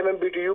MMBTU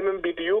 MMBTU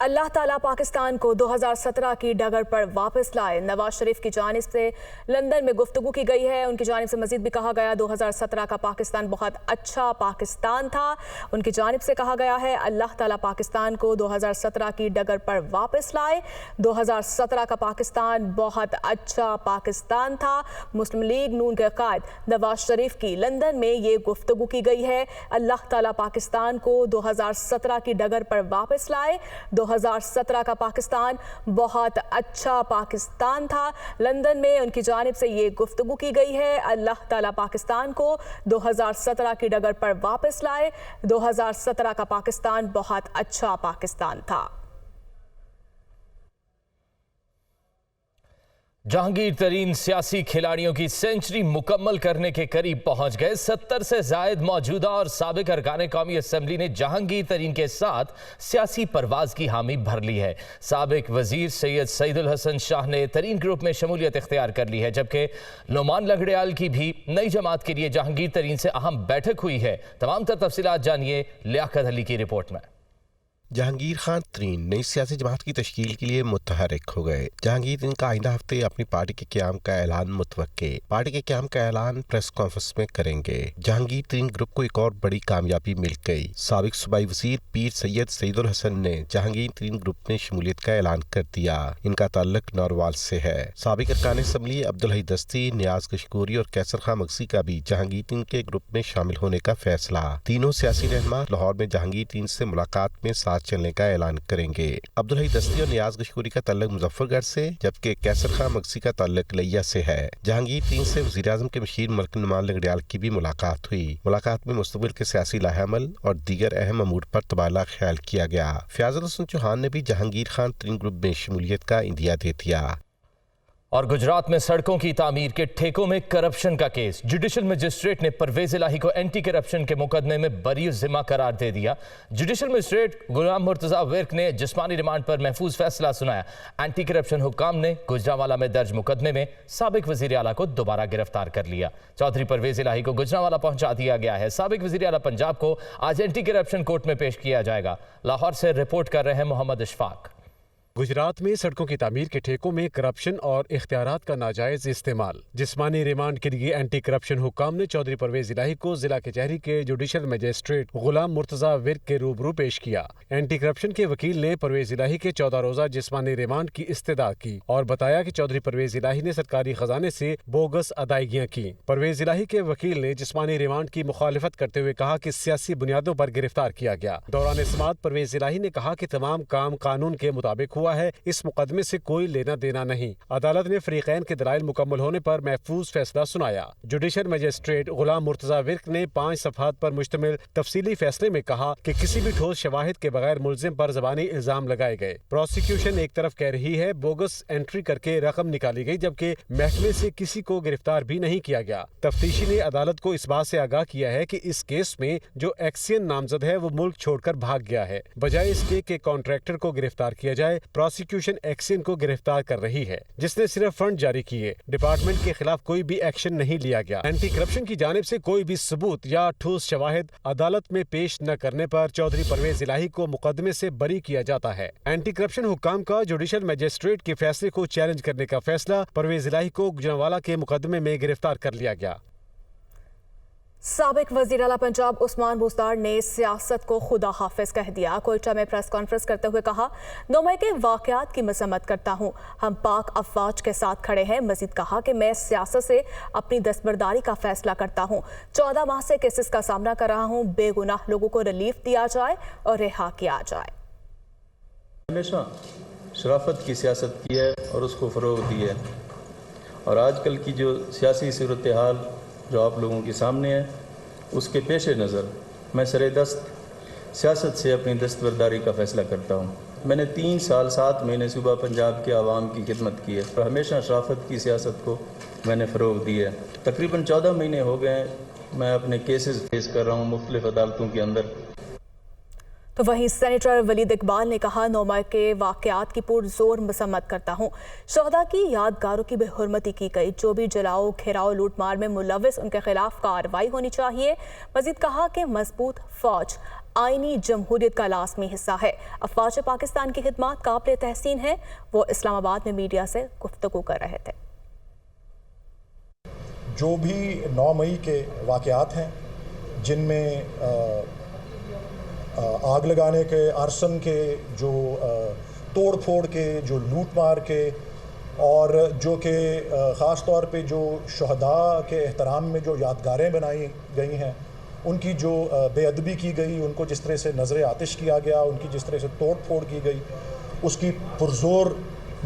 اللہ تعالیٰ پاکستان کو 2017 کی ڈگر پر واپس لائے۔ نواز شریف کی جانب سے لندن میں گفتگو کی گئی ہے۔ ان کی جانب سے مزید بھی کہا گیا 2017 کا پاکستان بہت اچھا پاکستان تھا۔ ان کی جانب سے کہا گیا ہے اللہ تعالیٰ پاکستان کو 2017 کی ڈگر پر واپس لائے۔ 2017 کا پاکستان بہت اچھا پاکستان تھا۔ مسلم لیگ نون کے قائد نواز شریف کی لندن میں یہ گفتگو کی گئی ہے۔ اللہ تعالیٰ پاکستان کو 2017 کی ڈگر پر واپس لائے۔ 2017 کا پاکستان بہت اچھا پاکستان تھا۔ لندن میں ان کی جانب سے یہ گفتگو کی گئی ہے۔ اللہ تعالیٰ پاکستان کو 2017 کی ڈگر پر واپس لائے۔ 2017 کا پاکستان بہت اچھا پاکستان تھا۔ جہانگیر ترین سیاسی کھلاڑیوں کی سینچری مکمل کرنے کے قریب پہنچ گئے۔ 70 سے زائد موجودہ اور سابق ارکان قومی اسمبلی نے جہانگیر ترین کے ساتھ سیاسی پرواز کی حامی بھر لی ہے۔ سابق وزیر سید سعید الحسن شاہ نے ترین گروپ میں شمولیت اختیار کر لی ہے، جبکہ نعمان لنگڑیال کی بھی نئی جماعت کے لیے جہانگیر ترین سے اہم بیٹھک ہوئی ہے۔ تمام تر تفصیلات جانیے لیاقت علی کی رپورٹ میں۔ جہانگیر خان ترین نئی سیاسی جماعت کی تشکیل کے لیے متحرک ہو گئے۔ جہانگیر ترین کا آئندہ ہفتے اپنی پارٹی کے قیام کا اعلان متوقع۔ پارٹی کے قیام کا اعلان پریس کانفرنس میں کریں گے۔ جہانگیر ترین گروپ کو ایک اور بڑی کامیابی مل گئی۔ سابق صوبائی وزیر پیر سید سعید الحسن نے جہانگیر ترین گروپ میں شمولیت کا اعلان کر دیا۔ ان کا تعلق ناروال سے ہے۔ سابق ارکان اسمبلی عبدالحی دستی، نیاز کشکوری اور کیسر خان مگسی کا بھی جہانگیر ترین کے گروپ میں شامل ہونے کا فیصلہ۔ تینوں سیاسی رہنما لاہور میں جہانگیر ترین سے ملاقات میں ساتھ چلنے کا اعلان کریں گے۔ عبدالحی دستی اور نیاز کشکوری کا تعلق مظفر گڑھ سے، جبکہ کیسر خان مگسی کا تعلق لیا سے ہے۔ جہانگیر ترین سے وزیر اعظم کے مشیر ملک نعمان لنگڑیال کی بھی ملاقات ہوئی۔ ملاقات میں مستقبل کے سیاسی لاہ عمل اور دیگر اہم امور پر تبادلہ خیال کیا گیا۔ فیاض الحسن چوہان نے بھی جہانگیر خان ترین گروپ میں شمولیت کا عندیہ دے دیا۔ اور گجرات میں سڑکوں کی تعمیر کے ٹھیکوں میں کرپشن کا کیس۔ جوڈیشل مجسٹریٹ نے پرویز الہی کو اینٹی کرپشن کے مقدمے میں بری ذمہ قرار دے دیا۔ Judicial magistrate Ghulam Murtaza work نے جسمانی ریمانڈ پر محفوظ فیصلہ سنایا۔ اینٹی کرپشن حکام نے گجرانوالہ میں درج مقدمے میں سابق وزیر اعلیٰ کو دوبارہ گرفتار کر لیا۔ چودھری پرویز الہی کو گجرانوالہ پہنچا دیا گیا ہے۔ سابق وزیر اعلیٰ پنجاب کو آج اینٹی کرپشن کورٹ میں پیش کیا جائے گا۔ لاہور سے رپورٹ کر رہے ہیں محمد اشفاق۔ گجرات میں سڑکوں کی تعمیر کے ٹھیکوں میں کرپشن اور اختیارات کا ناجائز استعمال۔ جسمانی ریمانڈ کے لیے اینٹی کرپشن حکام نے چودھری پرویز الہی کو ضلع کچہری کے judicial magistrate Ghulam Murtaza work کے روبرو پیش کیا۔ اینٹی کرپشن کے وکیل نے پرویز الہی کے 14 روزہ جسمانی ریمانڈ کی استدعا کی اور بتایا کہ چودھری پرویز الہی نے سرکاری خزانے سے بوگس ادائیگیاں کی۔ پرویز الہی کے وکیل نے جسمانی ریمانڈ کی مخالفت کرتے ہوئے کہا کہ سیاسی بنیادوں پر گرفتار کیا گیا۔ دوران سماعت پرویز الہی نے کہا کہ تمام کام قانون کے مطابق ہوا ہے، اس مقدمے سے کوئی لینا دینا نہیں۔ عدالت نے فریقین کے دلائل مکمل ہونے پر محفوظ فیصلہ سنایا۔ Judicial magistrate Ghulam Murtaza work نے 5 صفحات پر مشتمل تفصیلی فیصلے میں کہا کہ کسی بھی ٹھوس شواہد کے بغیر ملزم پر زبانی الزام لگائے گئے۔ پروسیکیوشن ایک طرف کہہ رہی ہے بوگس انٹری کر کے رقم نکالی گئی، جبکہ محکمے سے کسی کو گرفتار بھی نہیں کیا گیا۔ تفتیشی نے عدالت کو اس بات سے آگاہ کیا ہے کہ اس کیس میں جو ایکسین نامزد ہے وہ ملک چھوڑ کر بھاگ گیا ہے، بجائے اس کے کہ کانٹریکٹر کو گرفتار کیا جائے۔ پروسیکیوشن ایکسین کو گرفتار کر رہی ہے، جس نے صرف فنڈ جاری کیے۔ ڈپارٹمنٹ کے خلاف کوئی بھی ایکشن نہیں لیا گیا۔ اینٹی کرپشن کی جانب سے کوئی بھی ثبوت یا ٹھوس شواہد عدالت میں پیش نہ کرنے پر چودھری پرویز الہی کو مقدمے سے بری کیا جاتا ہے۔ اینٹی کرپشن حکام کا جوڈیشل مجسٹریٹ کے فیصلے کو چیلنج کرنے کا فیصلہ، پرویز الہی کو گجرانوالہ کے مقدمے میں گرفتار کر لیا گیا۔ سابق وزیر اعلیٰ پنجاب عثمان بوسدار نے سیاست کو خدا حافظ کہہ دیا۔ کوئٹہ میں پریس کانفرنس کرتے ہوئے کہا 9 مئی کے واقعات کی مذمت کرتا ہوں، ہم پاک افواج کے ساتھ کھڑے ہیں۔ مزید کہا کہ میں سیاست سے اپنی دستبرداری کا فیصلہ کرتا ہوں، 14 ماہ سے کیسز کا سامنا کر رہا ہوں، بے گناہ لوگوں کو ریلیف دیا جائے اور رہا کیا جائے۔ ہمیشہ شرافت کی سیاست کی ہے اور اس کو فروغ دی ہے، اور آج کل کی جو سیاسی صورتحال جو آپ لوگوں کے سامنے ہے، اس کے پیش نظر میں سر دست سیاست سے اپنی دستبرداری کا فیصلہ کرتا ہوں۔ میں نے 3 سال 7 مہینے صوبہ پنجاب کے عوام کی خدمت کی ہے اور ہمیشہ شرافت کی سیاست کو میں نے فروغ دی ہے۔ تقریباً 14 مہینے ہو گئے ہیں میں اپنے کیسز فیس کر رہا ہوں مختلف عدالتوں کے اندر۔ تو وہیں سینیٹر ولید اقبال نے کہا 9 مئی کے واقعات کی پرزور مذمت کرتا ہوں، شہداء کی یادگاروں کی بے حرمتی کی گئی، جو بھی جلاؤ گھیراؤ لوٹ مار میں ملوث ان کے خلاف کارروائی ہونی چاہیے۔ مزید کہا کہ مضبوط فوج آئینی جمہوریت کا لازمی حصہ ہے۔ افواج پاکستان کی خدمات قابل تحسین ہیں۔ وہ اسلام آباد میں میڈیا سے گفتگو کر رہے تھے۔ جو بھی 9 مئی کے واقعات ہیں جن میں آگ لگانے کے، آرسن کے، جو توڑ پھوڑ کے، جو لوٹ مار کے، اور جو کہ خاص طور پہ جو شہداء کے احترام میں جو یادگاریں بنائی گئی ہیں، ان کی جو بے ادبی کی گئی، ان کو جس طرح سے نظر آتش کیا گیا، ان کی جس طرح سے توڑ پھوڑ کی گئی، اس کی پرزور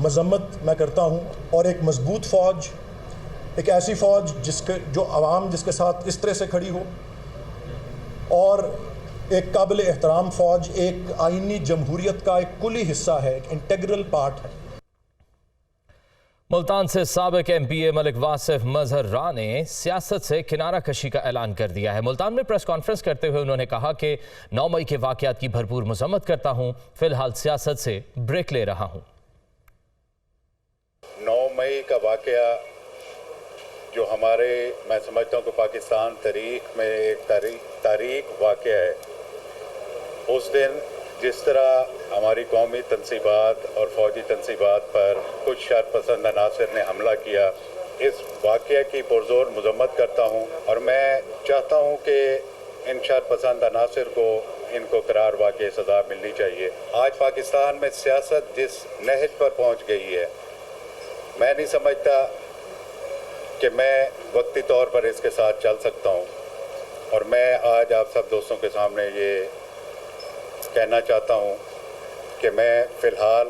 مذمت میں کرتا ہوں۔ اور ایک مضبوط فوج، ایک ایسی فوج جو عوام جس کے ساتھ اس طرح سے کھڑی ہو، اور ایک قابل احترام فوج ایک آئینی جمہوریت کا ایک کلی حصہ ہے، ایک انٹیگرل پارٹ ہے۔ ملتان سے سابق ایم پی اے ملک واصف مظہر راہ نے سیاست سے کنارہ کشی کا اعلان کر دیا ہے۔ ملتان میں پریس کانفرنس کرتے ہوئے انہوں نے کہا کہ 9 مئی کے واقعات کی بھرپور مذمت کرتا ہوں، فی الحال سیاست سے بریک لے رہا ہوں۔ 9 مئی کا واقعہ جو میں سمجھتا ہوں کہ پاکستان تاریخ میں ایک تاریخ واقعہ ہے۔ اس دن جس طرح ہماری قومی تنصیبات اور فوجی تنصیبات پر کچھ شر پسند عناصر نے حملہ کیا، اس واقعہ کی پرزور مذمت کرتا ہوں، اور میں چاہتا ہوں کہ ان شر پسند عناصر کو ان کو قرار واقعی سزا ملنی چاہیے۔ آج پاکستان میں سیاست جس نہج پر پہنچ گئی ہے، میں نہیں سمجھتا کہ میں وقتی طور پر اس کے ساتھ چل سکتا ہوں، اور میں آج آپ سب دوستوں کے سامنے یہ کہنا چاہتا ہوں کہ میں فی الحال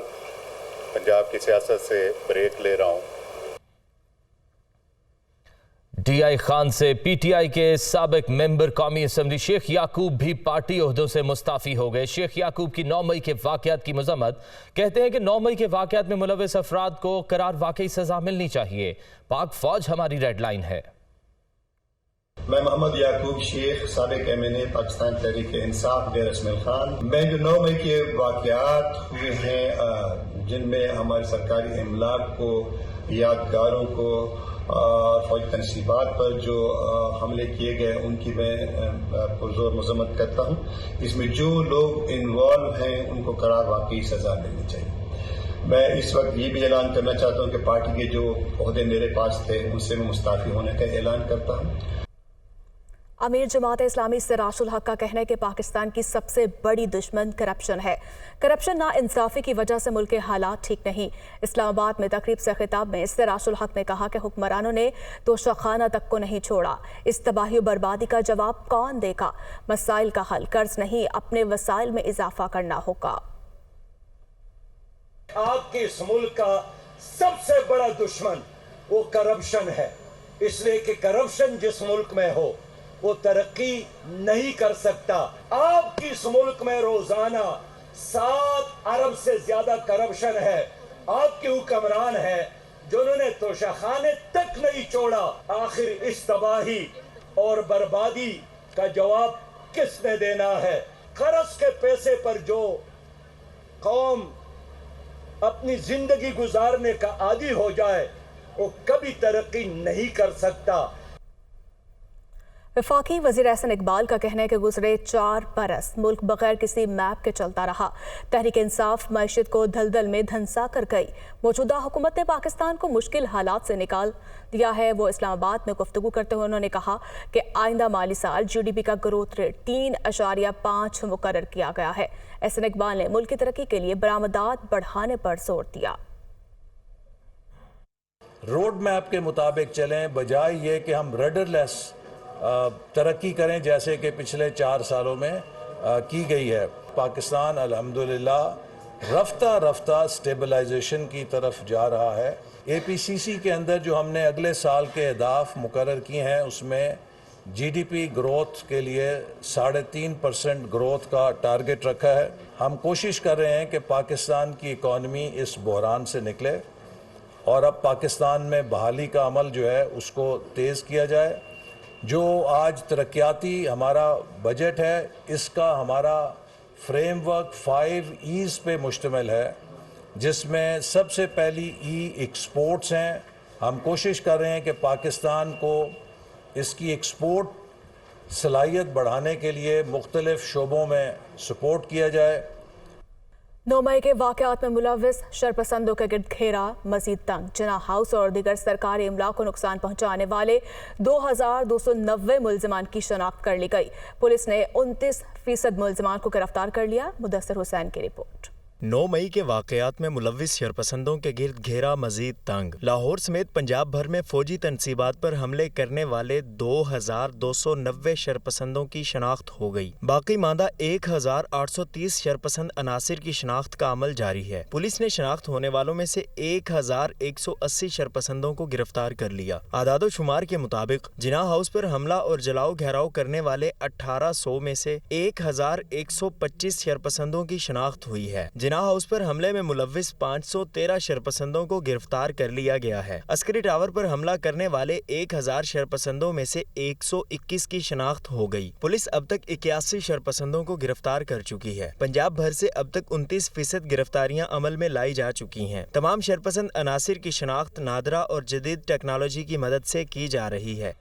پنجاب کی سیاست سے بریک لے رہا ہوں۔ ڈی آئی خان سے پی ٹی آئی کے سابق ممبر قومی اسمبلی شیخ یعقوب بھی پارٹی عہدوں سے مستعفی ہو گئے۔ شیخ یعقوب کی 9 مئی کے واقعات کی مذمت، کہتے ہیں کہ 9 مئی کے واقعات میں ملوث افراد کو قرار واقعی سزا ملنی چاہیے، پاک فوج ہماری ریڈ لائن ہے۔ میں محمد یعقوب شیخ، سابق ایم این اے پاکستان تحریک انصاف ڈیرہ اسماعیل خان، میں جو 9 مئی کے واقعات ہوئے ہیں جن میں ہمارے سرکاری املاک کو، یادگاروں کو، فوجی تنصیبات پر جو حملے کیے گئے، ان کی میں پرزور مذمت کرتا ہوں۔ اس میں جو لوگ انوالو ہیں ان کو قرار واقعی سزا ملنی چاہیے۔ میں اس وقت یہ بھی اعلان کرنا چاہتا ہوں کہ پارٹی کے جو عہدے میرے پاس تھے ان سے میں مستعفی ہونے کا اعلان کرتا ہوں۔ امیر جماعت اسلامی سراج الحق کا کہنا ہے کہ پاکستان کی سب سے بڑی دشمن کرپشن ہے۔ کرپشن نا انصافی کی وجہ سے ملک کے حالات ٹھیک نہیں۔ اسلام آباد میں تقریب سے خطاب میں سراج الحق نے کہا کہ حکمرانوں نے توشخانہ تک کو نہیں چھوڑا۔ اس تباہی و بربادی کا جواب کون دے گا؟ مسائل کا حل قرض نہیں، اپنے وسائل میں اضافہ کرنا ہوگا۔ آپ کے اس ملک کا سب سے بڑا دشمن وہ کرپشن ہے، اس لیے کہ کرپشن جس ملک میں ہو وہ ترقی نہیں کر سکتا۔ آپ کی اس ملک میں روزانہ 7 ارب سے زیادہ کرپشن ہے۔ آپ کے حکمران ہیں جنہوں نے توشخانے تک نہیں چھوڑا۔ آخر اس تباہی اور بربادی کا جواب کس نے دینا ہے؟ قرض کے پیسے پر جو قوم اپنی زندگی گزارنے کا عادی ہو جائے وہ کبھی ترقی نہیں کر سکتا۔ وفاقی وزیر احسن اقبال کا کہنا ہے کہ گزرے 4 برس ملک بغیر کسی میپ کے چلتا رہا۔ تحریک انصاف معیشت کو دھلدل میں دھنسا کر گئی۔ موجودہ حکومت نے پاکستان کو مشکل حالات سے نکال دیا ہے۔ وہ اسلام آباد میں گفتگو کرتے ہوئے انہوں نے کہا کہ آئندہ مالی سال GDP کا گروتھ ریٹ 3.5 مقرر کیا گیا ہے۔ احسن اقبال نے ملک کی ترقی کے لیے برآمدات بڑھانے پر زور دیا۔ روڈ میپ کے مطابق چلیں، بجائے یہ کہ ہم رڈر لیس ترقی کریں جیسے کہ پچھلے 4 سالوں میں کی گئی ہے۔ پاکستان الحمدللہ رفتہ رفتہ سٹیبلائزیشن کی طرف جا رہا ہے۔ APCC کے اندر جو ہم نے اگلے سال کے اہداف مقرر کیے ہیں اس میں GDP گروتھ کے لیے 3.5% گروتھ کا ٹارگٹ رکھا ہے۔ ہم کوشش کر رہے ہیں کہ پاکستان کی اکانومی اس بحران سے نکلے اور اب پاکستان میں بحالی کا عمل جو ہے اس کو تیز کیا جائے۔ جو آج ترقیاتی ہمارا بجٹ ہے اس کا ہمارا فریم ورک 5 ایز پہ مشتمل ہے، جس میں سب سے پہلی ای ایکسپورٹس ہیں۔ ہم کوشش کر رہے ہیں کہ پاکستان کو اس کی ایکسپورٹ صلاحیت بڑھانے کے لیے مختلف شعبوں میں سپورٹ کیا جائے۔ 9 مئی کے واقعات میں ملوث شرپسندوں کے گرد گھیرا مزید تنگ۔ جناح ہاؤس اور دیگر سرکاری املاک کو نقصان پہنچانے والے 2290 ملزمان کی شناخت کر لی گئی۔ پولیس نے 29% ملزمان کو گرفتار کر لیا۔ مدثر حسین کی رپورٹ۔ 9 مئی کے واقعات میں ملوث شرپسندوں کے گرد گھیرا مزید تنگ۔ لاہور سمیت پنجاب بھر میں فوجی تنصیبات پر حملے کرنے والے 2290 شرپسندوں کی شناخت ہو گئی۔ باقی ماندہ 1830 شرپسند عناصر کی شناخت کا عمل جاری ہے۔ پولیس نے شناخت ہونے والوں میں سے 1180 شرپسندوں کو گرفتار کر لیا۔ اعداد و شمار کے مطابق جناح ہاؤس پر حملہ اور جلاؤ گھیراؤ کرنے والے 1800 میں سے 1125 شرپسندوں کی شناخت ہوئی ہے۔ جناح ہاؤس پر حملے میں ملوث 513 شرپسندوں کو گرفتار کر لیا گیا ہے۔ عسکری ٹاور پر حملہ کرنے والے 1000 شرپسندوں میں سے 121 کی شناخت ہو گئی۔ پولیس اب تک 81 شرپسندوں کو گرفتار کر چکی ہے۔ پنجاب بھر سے اب تک 29% گرفتاریاں عمل میں لائی جا چکی ہیں۔ تمام شرپسند عناصر کی شناخت نادرہ اور جدید ٹیکنالوجی کی مدد سے کی جا رہی ہے۔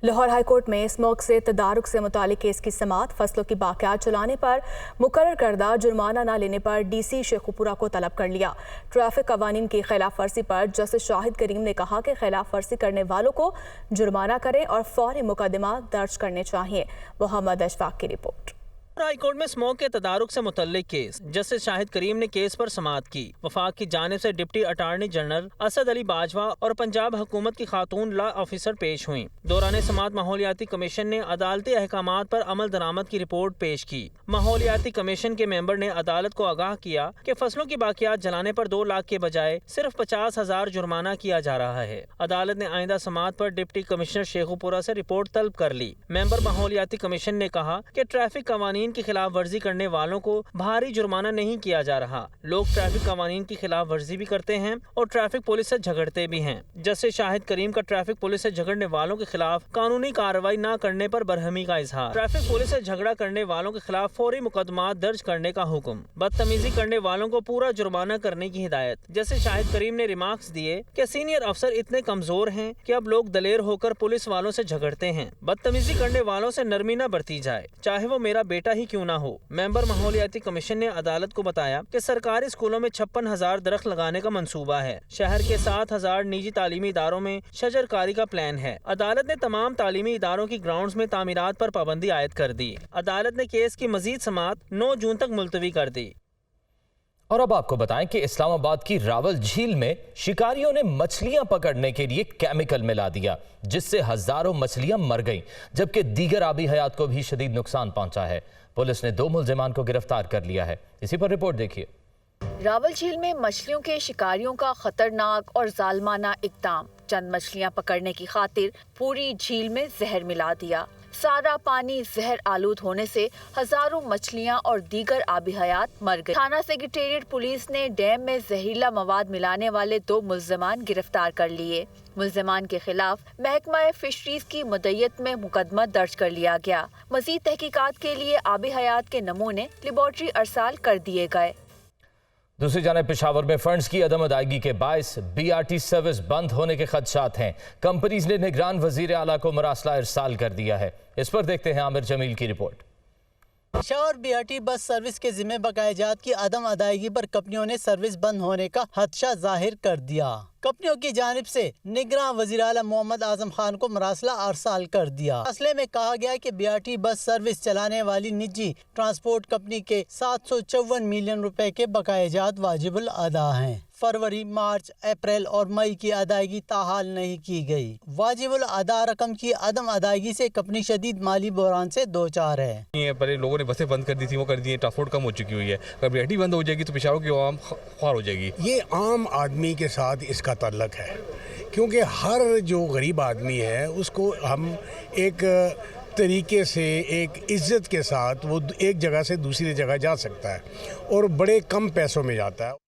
لاہور ہائی کورٹ میں اسموک سے تدارک سے متعلق کیس کی سماعت۔ فصلوں کی باقیات چلانے پر مقرر کردہ جرمانہ نہ لینے پر ڈی سی شیخوپورہ کو طلب کر لیا۔ ٹریفک قوانین کی خلاف ورزی پر جسٹس شاہد کریم نے کہا کہ خلاف ورزی کرنے والوں کو جرمانہ کریں اور فوری مقدمہ درج کرنے چاہیے۔ محمد اشفاق کی رپورٹ۔ ہائی کورٹ میں اسموک کے تدارک سے متعلق کیس۔ جسٹس شاہد کریم نے کیس پر سماعت کی۔ وفاق کی جانب سے ڈپٹی اٹارنی جنرل اسد علی باجوہ اور پنجاب حکومت کی خاتون لا آفیسر پیش ہوئیں۔ دوران سماعت ماحولیاتی کمیشن نے عدالتی احکامات پر عمل درآمد کی رپورٹ پیش کی۔ ماحولیاتی کمیشن کے ممبر نے عدالت کو آگاہ کیا کہ فصلوں کی باقیات جلانے پر 2 لاکھ کے بجائے صرف 50,000 جرمانہ کیا جا رہا ہے۔ عدالت نے آئندہ سماعت پر ڈپٹی کمشنر شیخوپورہ سے رپورٹ طلب کر لی۔ ممبر ماحولیاتی کمیشن نے کہا کہ ٹریفک قوانین کی خلاف ورزی کرنے والوں کو بھاری جرمانہ نہیں کیا جا رہا۔ لوگ ٹریفک قوانین کی خلاف ورزی بھی کرتے ہیں اور ٹریفک پولیس سے جھگڑتے بھی ہیں۔ جسٹس شاہد کریم کا ٹریفک پولیس سے جھگڑنے والوں کے خلاف قانونی کارروائی نہ کرنے پر برہمی کا اظہار۔ ٹریفک پولیس سے جھگڑا کرنے والوں کے خلاف فوری مقدمات درج کرنے کا حکم۔ بدتمیزی کرنے والوں کو پورا جرمانہ کرنے کی ہدایت۔ جسٹس شاہد کریم نے ریمارکس دیے کہ سینئر افسر اتنے کمزور ہیں کہ اب لوگ دلیر ہو کر پولیس والوں سے جھگڑتے ہیں۔ بدتمیزی کرنے والوں سے نرمی نہ برتی جائے، چاہے وہ میرا بیٹا ہی کیوں نہ ہو۔ ممبر ماحولیاتی کمیشن نے عدالت کو بتایا کہ سرکاری اسکولوں میں 56,000 درخت لگانے کا منصوبہ ہے۔ شہر کے 7,000 نجی تعلیمی اداروں میں شجر کاری کا پلان ہے۔ عدالت نے تمام تعلیمی اداروں کی گراؤنڈز میں تعمیرات پر پابندی عائد کر دی۔ عدالت نے کیس کی مزید سماعت 9 جون تک ملتوی کر دی۔ اور اب آپ کو بتائیں کہ اسلام آباد کی راول جھیل میں شکاریوں نے مچھلیاں پکڑنے کے لیے کیمیکل ملا دیا، جس سے ہزاروں مچھلیاں مر گئیں، جبکہ دیگر آبی حیات کو بھی شدید نقصان پہنچا ہے۔ پولیس نے 2 ملزمان کو گرفتار کر لیا ہے۔ اسی پر رپورٹ دیکھیے۔ راول جھیل میں مچھلیوں کے شکاریوں کا خطرناک اور ظالمانہ اقدام۔ چند مچھلیاں پکڑنے کی خاطر پوری جھیل میں زہر ملا دیا۔ سارا پانی زہر آلود ہونے سے ہزاروں مچھلیاں اور دیگر آبی حیات مر گئی۔ تھانہ سیکریٹریٹ پولیس نے ڈیم میں زہریلا مواد ملانے والے 2 ملزمان گرفتار کر لیے۔ ملزمان کے خلاف محکمہ فشریز کی مدعیت میں مقدمہ درج کر لیا گیا۔ مزید تحقیقات کے لیے آبی حیات کے نمونے لیبارٹری ارسال کر دیے گئے۔ دوسری جانب پشاور میں فنڈز کی عدم ادائیگی کے باعث BRT سروس بند ہونے کے خدشات ہیں۔ کمپنیز نے نگران وزیر اعلیٰ کو مراسلہ ارسال کر دیا ہے۔ اس پر دیکھتے ہیں عامر جمیل کی report. Peshawar BRT bus service کے ذمہ بقایا جات کی عدم ادائیگی پر کمپنیوں نے سروس بند ہونے کا خدشہ ظاہر کر دیا۔ کمپنیوں کی جانب سے نگراں وزیر اعلیٰ محمد اعظم خان کو مراسلہ ارسال کر دیا۔ مراسلے میں کہا گیا کہ BRT بس سروس چلانے والی نجی ٹرانسپورٹ کمپنی کے 754 ملین روپے کے بقایا جات واجب الادا ہیں۔ فروری، مارچ، اپریل اور مئی کی ادائیگی تاحال نہیں کی گئی۔ واجب الادا رقم کی عدم ادائیگی سے کمپنی شدید مالی بحران سے دوچار ہے۔ پہلے لوگوں نے بسیں بند کر دی تھی، وہ کر دی ہیں، ٹرانسپورٹ کم ہو چکی ہوئی ہے۔ اگر BRT بند ہو جائے گی تو پشاور کی عوام خوار ہو جائے گی۔ یہ عام آدمی کے ساتھ اس کا تعلق ہے، کیونکہ ہر جو غریب آدمی ہے اس کو ہم ایک طریقے سے ایک عزت کے ساتھ وہ ایک جگہ سے دوسری جگہ جا سکتا ہے اور بڑے کم پیسوں میں جاتا ہے۔